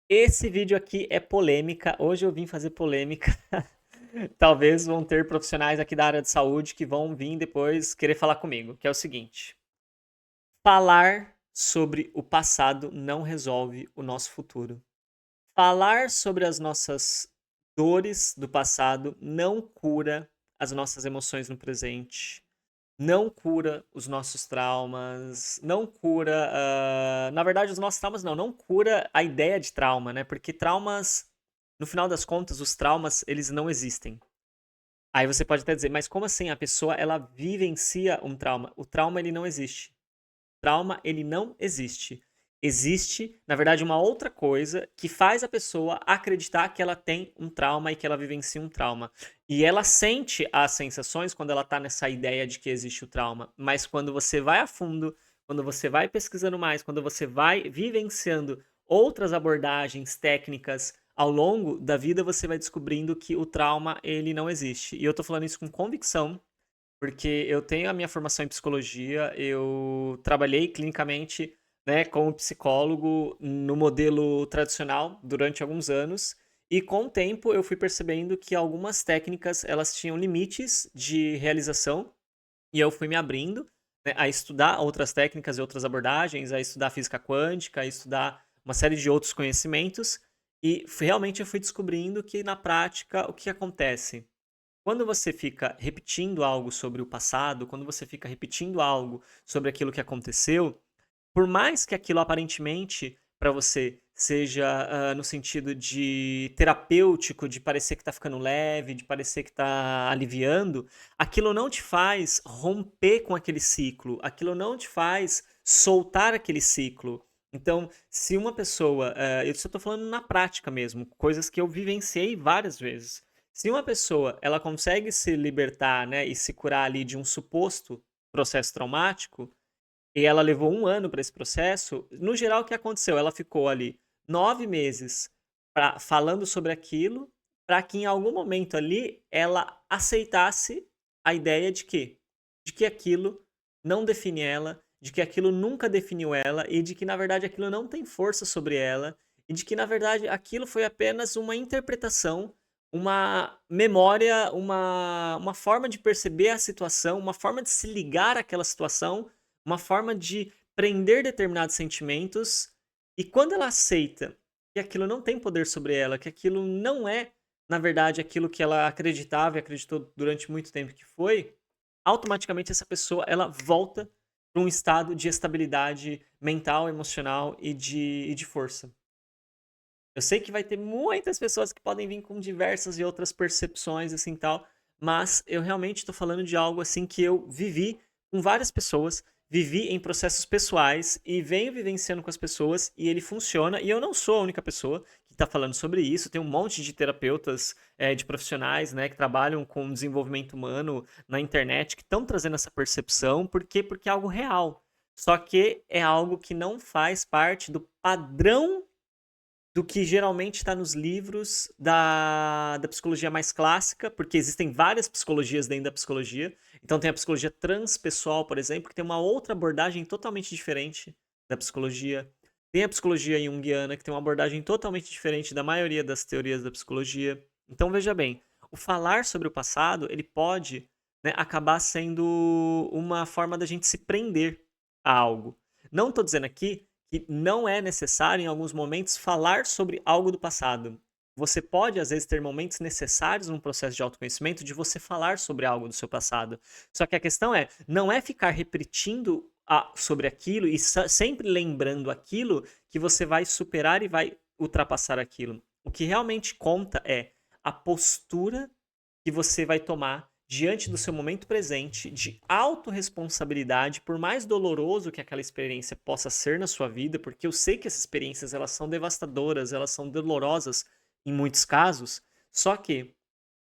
Esse vídeo aqui é polêmica. Hoje eu vim fazer polêmica. Talvez vão ter profissionais aqui da área de saúde que vão vir depois querer falar comigo, que é o seguinte: falar sobre o passado não resolve o nosso futuro. Falar sobre as nossas dores do passado não cura as nossas emoções no presente. Não cura os nossos traumas, não cura, na verdade os nossos traumas não cura a ideia de trauma, né, porque traumas, no final das contas, os traumas eles não existem. Aí você pode até dizer: "Mas como assim? A pessoa ela vivencia um trauma". O trauma ele não existe. Trauma, ele não existe. Existe, na verdade, uma outra coisa que faz a pessoa acreditar que ela tem um trauma e que ela vivencia um trauma. E ela sente as sensações quando ela tá nessa ideia de que existe o trauma. Mas quando você vai a fundo, quando você vai pesquisando mais, quando você vai vivenciando outras abordagens técnicas ao longo da vida, você vai descobrindo que o trauma, ele não existe. E eu tô falando isso com convicção, porque eu tenho a minha formação em psicologia, eu trabalhei clinicamente, né, como psicólogo no modelo tradicional durante alguns anos, e com o tempo eu fui percebendo que algumas técnicas elas tinham limites de realização, e eu fui me abrindo, né, a estudar outras técnicas e outras abordagens, a estudar física quântica, a estudar uma série de outros conhecimentos, e realmente eu fui descobrindo que na prática o que acontece? Quando você fica repetindo algo sobre o passado, quando você fica repetindo algo sobre aquilo que aconteceu, por mais que aquilo aparentemente para você seja, no sentido de terapêutico, de parecer que tá ficando leve, de parecer que tá aliviando, aquilo não te faz romper com aquele ciclo, aquilo não te faz soltar aquele ciclo. Então, se uma pessoa, isso eu tô falando na prática mesmo, coisas que eu vivenciei várias vezes. Se uma pessoa, ela consegue se libertar, né, e se curar ali de um suposto processo traumático, e ela levou 1 ano para esse processo, no geral o que aconteceu? Ela ficou ali 9 meses falando sobre aquilo, para que em algum momento ali ela aceitasse a ideia de quê? De que aquilo não define ela, de que aquilo nunca definiu ela e de que na verdade aquilo não tem força sobre ela e de que na verdade aquilo foi apenas uma interpretação, uma memória, uma forma de perceber a situação, uma forma de se ligar àquela situação, uma forma de prender determinados sentimentos, e quando ela aceita que aquilo não tem poder sobre ela, que aquilo não é, na verdade, aquilo que ela acreditava e acreditou durante muito tempo que foi, automaticamente essa pessoa ela volta para um estado de estabilidade mental, emocional e de força. Eu sei que vai ter muitas pessoas que podem vir com diversas e outras percepções, assim, tal, mas eu realmente estou falando de algo, assim, que eu vivi com várias pessoas, vivi em processos pessoais e venho vivenciando com as pessoas e ele funciona. E eu não sou a única pessoa que está falando sobre isso. Tem um monte de terapeutas, de profissionais, né, que trabalham com desenvolvimento humano na internet que estão trazendo essa percepção. Por quê? Porque é algo real. Só que é algo que não faz parte do padrão do que geralmente está nos livros da psicologia mais clássica, porque existem várias psicologias dentro da psicologia. Então tem a psicologia transpessoal, por exemplo, que tem uma outra abordagem totalmente diferente da psicologia. Tem a psicologia junguiana, que tem uma abordagem totalmente diferente da maioria das teorias da psicologia. Então veja bem, o falar sobre o passado, ele pode, né, acabar sendo uma forma da gente se prender a algo. Não estou dizendo aqui que não é necessário, em alguns momentos, falar sobre algo do passado. Você pode, às vezes, ter momentos necessários num processo de autoconhecimento de você falar sobre algo do seu passado. Só que a questão é, não é ficar repetindo sobre aquilo e sempre lembrando aquilo que você vai superar e vai ultrapassar aquilo. O que realmente conta é a postura que você vai tomar diante do seu momento presente de autorresponsabilidade, por mais doloroso que aquela experiência possa ser na sua vida, porque eu sei que essas experiências elas são devastadoras, elas são dolorosas em muitos casos, só que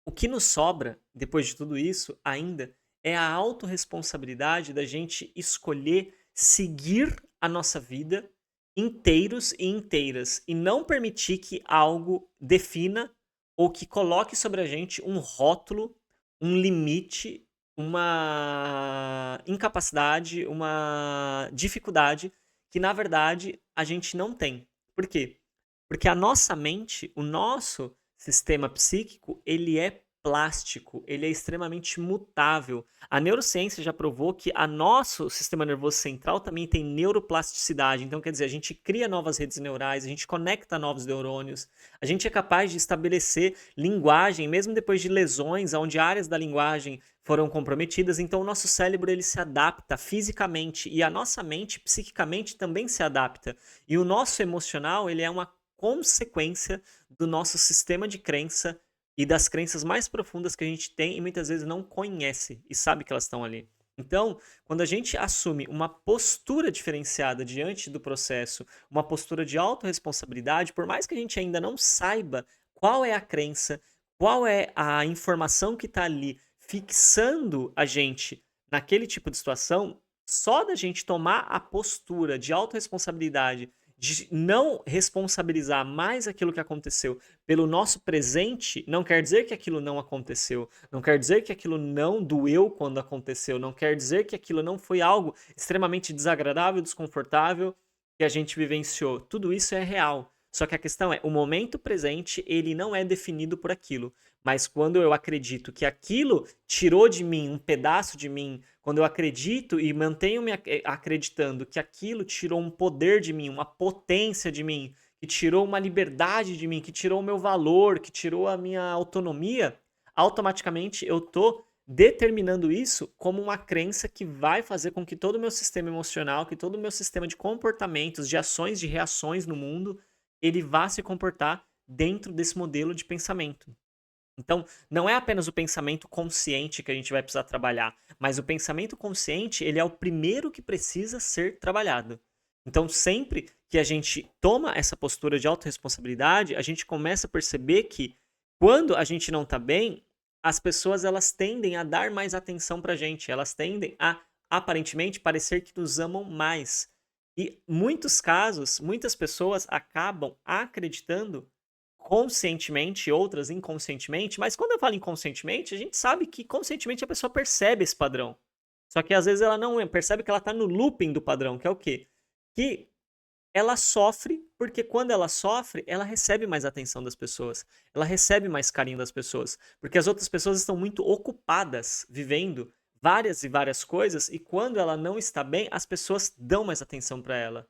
o que nos sobra depois de tudo isso ainda é a autorresponsabilidade da gente escolher seguir a nossa vida inteiros e inteiras e não permitir que algo defina ou que coloque sobre a gente um rótulo, um limite, uma incapacidade, uma dificuldade que na verdade a gente não tem. Por quê? Porque a nossa mente, o nosso sistema psíquico, ele é plástico, ele é extremamente mutável. A neurociência já provou que a nosso sistema nervoso central também tem neuroplasticidade. Então, quer dizer, a gente cria novas redes neurais, a gente conecta novos neurônios, a gente é capaz de estabelecer linguagem, mesmo depois de lesões, onde áreas da linguagem foram comprometidas. Então, o nosso cérebro ele se adapta fisicamente e a nossa mente, psiquicamente, também se adapta. E o nosso emocional, ele é uma consequência do nosso sistema de crença e das crenças mais profundas que a gente tem e muitas vezes não conhece e sabe que elas estão ali. Então, quando a gente assume uma postura diferenciada diante do processo, uma postura de autorresponsabilidade, por mais que a gente ainda não saiba qual é a crença, qual é a informação que está ali fixando a gente naquele tipo de situação, só da gente tomar a postura de autorresponsabilidade, de não responsabilizar mais aquilo que aconteceu pelo nosso presente, não quer dizer que aquilo não aconteceu, não quer dizer que aquilo não doeu quando aconteceu, não quer dizer que aquilo não foi algo extremamente desagradável, desconfortável que a gente vivenciou. Tudo isso é real. Só que a questão é, o momento presente, ele não é definido por aquilo. Mas quando eu acredito que aquilo tirou de mim um pedaço de mim, quando eu acredito e mantenho me acreditando que aquilo tirou um poder de mim, uma potência de mim, que tirou uma liberdade de mim, que tirou o meu valor, que tirou a minha autonomia, automaticamente eu tô determinando isso como uma crença que vai fazer com que todo o meu sistema emocional, que todo o meu sistema de comportamentos, de ações, de reações no mundo, ele vá se comportar dentro desse modelo de pensamento. Então, não é apenas o pensamento consciente que a gente vai precisar trabalhar, mas o pensamento consciente, ele é o primeiro que precisa ser trabalhado. Então, sempre que a gente toma essa postura de autorresponsabilidade, a gente começa a perceber que quando a gente não está bem, as pessoas elas tendem a dar mais atenção pra gente, elas tendem a aparentemente parecer que nos amam mais. E muitos casos, muitas pessoas acabam acreditando conscientemente, outras inconscientemente, mas quando eu falo inconscientemente, a gente sabe que conscientemente a pessoa percebe esse padrão. Só que às vezes ela não percebe que ela está no looping do padrão, que é o quê? Que ela sofre, porque quando ela sofre, ela recebe mais atenção das pessoas, ela recebe mais carinho das pessoas, porque as outras pessoas estão muito ocupadas vivendo várias e várias coisas, e quando ela não está bem, as pessoas dão mais atenção para ela.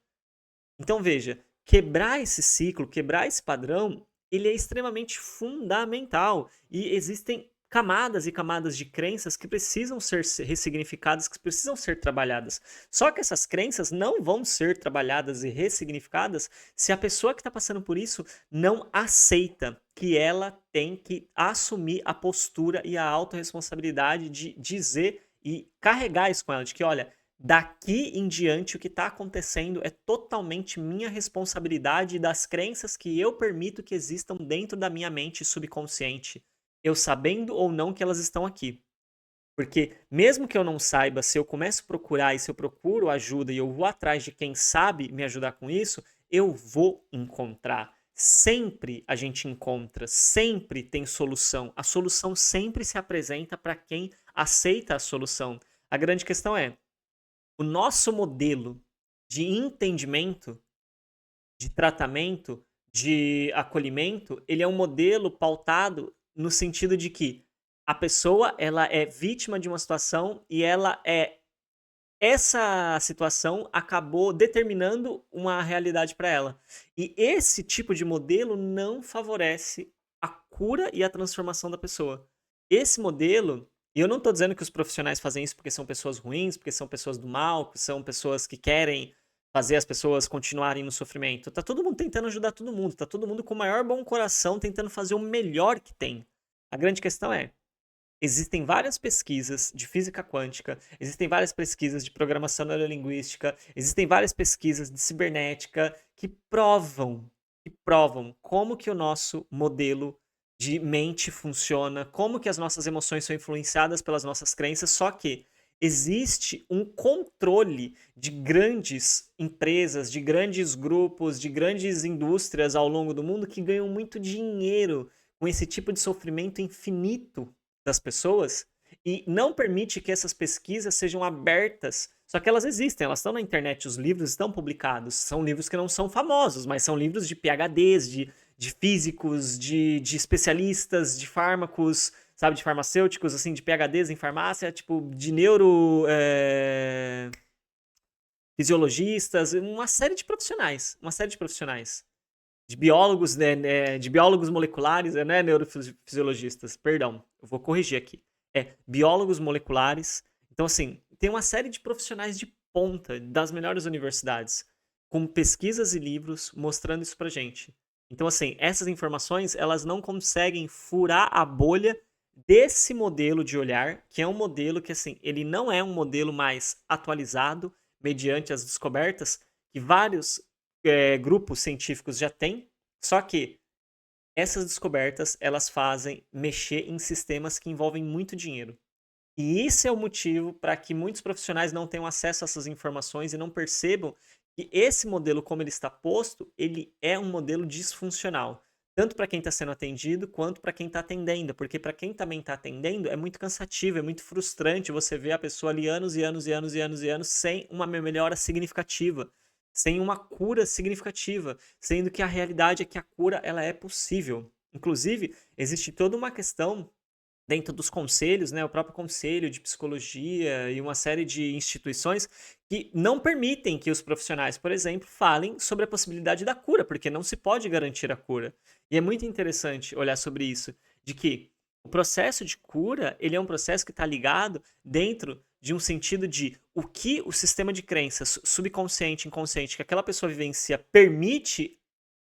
Então veja, quebrar esse ciclo, quebrar esse padrão, ele é extremamente fundamental. E existem camadas e camadas de crenças que precisam ser ressignificadas, que precisam ser trabalhadas. Só que essas crenças não vão ser trabalhadas e ressignificadas se a pessoa que está passando por isso não aceita que ela tem que assumir a postura e a autorresponsabilidade de dizer e carregar isso com ela, de que, olha, daqui em diante, o que está acontecendo é totalmente minha responsabilidade das crenças que eu permito que existam dentro da minha mente subconsciente, eu sabendo ou não que elas estão aqui. Porque mesmo que eu não saiba, se eu começo a procurar e se eu procuro ajuda e eu vou atrás de quem sabe me ajudar com isso, eu vou encontrar. Sempre a gente encontra, sempre tem solução. A solução sempre se apresenta para quem aceita a solução. A grande questão é, o nosso modelo de entendimento, de tratamento, de acolhimento, ele é um modelo pautado no sentido de que a pessoa ela é vítima de uma situação e essa situação acabou determinando uma realidade para ela. E esse tipo de modelo não favorece a cura e a transformação da pessoa. Esse modelo, e eu não estou dizendo que os profissionais fazem isso porque são pessoas ruins, porque são pessoas do mal, que são pessoas que querem fazer as pessoas continuarem no sofrimento. Tá todo mundo tentando ajudar todo mundo, tá todo mundo com o maior bom coração tentando fazer o melhor que tem. A grande questão é, existem várias pesquisas de física quântica, existem várias pesquisas de programação neurolinguística, existem várias pesquisas de cibernética que provam como que o nosso modelo de mente funciona, como que as nossas emoções são influenciadas pelas nossas crenças, só que existe um controle de grandes empresas, de grandes grupos, de grandes indústrias ao longo do mundo que ganham muito dinheiro com esse tipo de sofrimento infinito das pessoas e não permite que essas pesquisas sejam abertas Só que elas existem, elas estão na internet, os livros estão publicados. São livros que não são famosos, mas são livros de PhDs, de físicos, de especialistas, de fármacos, sabe, de farmacêuticos, assim, de PhDs em farmácia, tipo, de fisiologistas, uma série de profissionais, de biólogos, né, de biólogos moleculares, não é neurofisiologistas, perdão, eu vou corrigir aqui, biólogos moleculares. Então, assim, tem uma série de profissionais de ponta das melhores universidades, com pesquisas e livros mostrando isso pra gente. Então, assim, essas informações, elas não conseguem furar a bolha desse modelo de olhar, que é um modelo que, assim, ele não é um modelo mais atualizado, mediante as descobertas que vários grupos científicos já têm, só que essas descobertas, elas fazem mexer em sistemas que envolvem muito dinheiro. E esse é o motivo para que muitos profissionais não tenham acesso a essas informações e não percebam que esse modelo, como ele está posto, ele é um modelo disfuncional. Tanto para quem está sendo atendido, quanto para quem está atendendo. Porque para quem também está atendendo, é muito cansativo, é muito frustrante você ver a pessoa ali anos e anos e anos e anos e anos sem uma melhora significativa, sem uma cura significativa, sendo que a realidade é que a cura ela é possível. Inclusive, existe toda uma questão dentro dos conselhos, né, o próprio conselho de psicologia e uma série de instituições que não permitem que os profissionais, por exemplo, falem sobre a possibilidade da cura, porque não se pode garantir a cura. E é muito interessante olhar sobre isso, de que o processo de cura, ele é um processo que está ligado dentro de um sentido de o que o sistema de crenças subconsciente, inconsciente, que aquela pessoa vivencia, permite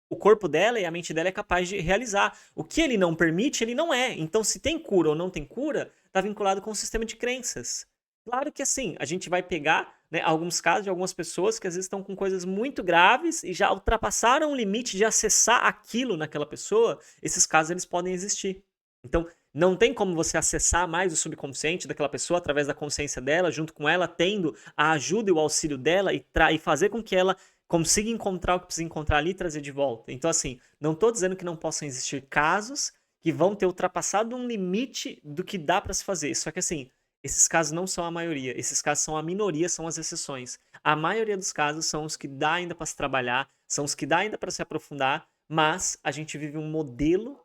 o corpo dela e a mente dela é capaz de realizar. O que ele não permite, ele não é. Então, se tem cura ou não tem cura, está vinculado com o sistema de crenças. Claro que assim, a gente vai pegar, né, alguns casos de algumas pessoas que às vezes estão com coisas muito graves e já ultrapassaram o limite de acessar aquilo naquela pessoa. Esses casos eles podem existir. Então, não tem como você acessar mais o subconsciente daquela pessoa através da consciência dela, junto com ela, tendo a ajuda e o auxílio dela e fazer com que ela consiga encontrar o que precisa encontrar ali e trazer de volta. Então, assim, não estou dizendo que não possam existir casos que vão ter ultrapassado um limite do que dá para se fazer. Só que, assim, esses casos não são a maioria. Esses casos são a minoria, são as exceções. A maioria dos casos são os que dá ainda para se trabalhar, são os que dá ainda para se aprofundar, mas a gente vive um modelo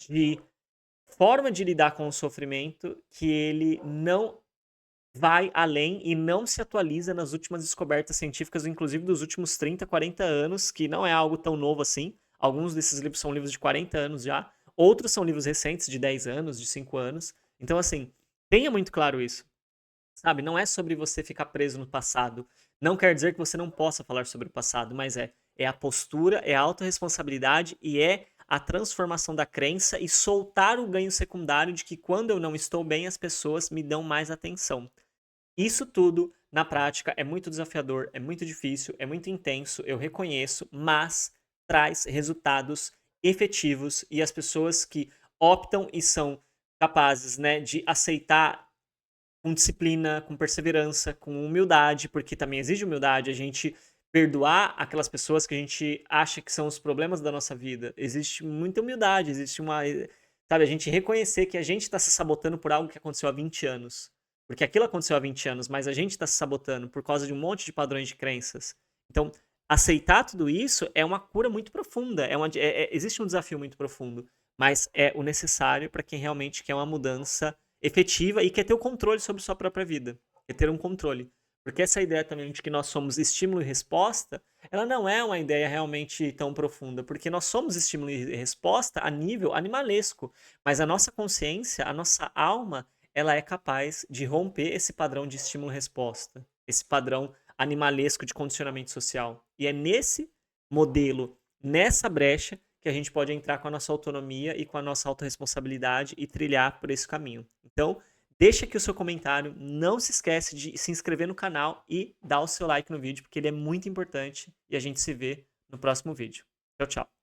de forma de lidar com o sofrimento que ele não vai além e não se atualiza nas últimas descobertas científicas, inclusive dos últimos 30, 40 anos, que não é algo tão novo assim. Alguns desses livros são livros de 40 anos já, outros são livros recentes de 10 anos, de 5 anos. Então, assim, tenha muito claro isso, sabe? Não é sobre você ficar preso no passado. Não quer dizer que você não possa falar sobre o passado, mas é a postura, é a autorresponsabilidade e é a transformação da crença e soltar o ganho secundário de que quando eu não estou bem, as pessoas me dão mais atenção. Isso tudo, na prática, é muito desafiador, é muito difícil, é muito intenso, eu reconheço, mas traz resultados efetivos e as pessoas que optam e são capazes, né, de aceitar com disciplina, com perseverança, com humildade, porque também exige humildade a gente perdoar aquelas pessoas que a gente acha que são os problemas da nossa vida. Existe muita humildade, existe uma, sabe, a gente reconhecer que a gente está se sabotando por algo que aconteceu há 20 anos. Porque aquilo aconteceu há 20 anos, mas a gente está se sabotando por causa de um monte de padrões de crenças. Então, aceitar tudo isso é uma cura muito profunda, existe um desafio muito profundo, mas é o necessário para quem realmente quer uma mudança efetiva e quer ter o controle sobre sua própria vida, quer ter um controle. Porque essa ideia também de que nós somos estímulo e resposta, ela não é uma ideia realmente tão profunda, porque nós somos estímulo e resposta a nível animalesco, mas a nossa consciência, a nossa alma, ela é capaz de romper esse padrão de estímulo-resposta, esse padrão animalesco de condicionamento social. E é nesse modelo, nessa brecha, que a gente pode entrar com a nossa autonomia e com a nossa autorresponsabilidade e trilhar por esse caminho. Então, deixa aqui o seu comentário, não se esquece de se inscrever no canal e dar o seu like no vídeo, porque ele é muito importante e a gente se vê no próximo vídeo. Tchau, tchau.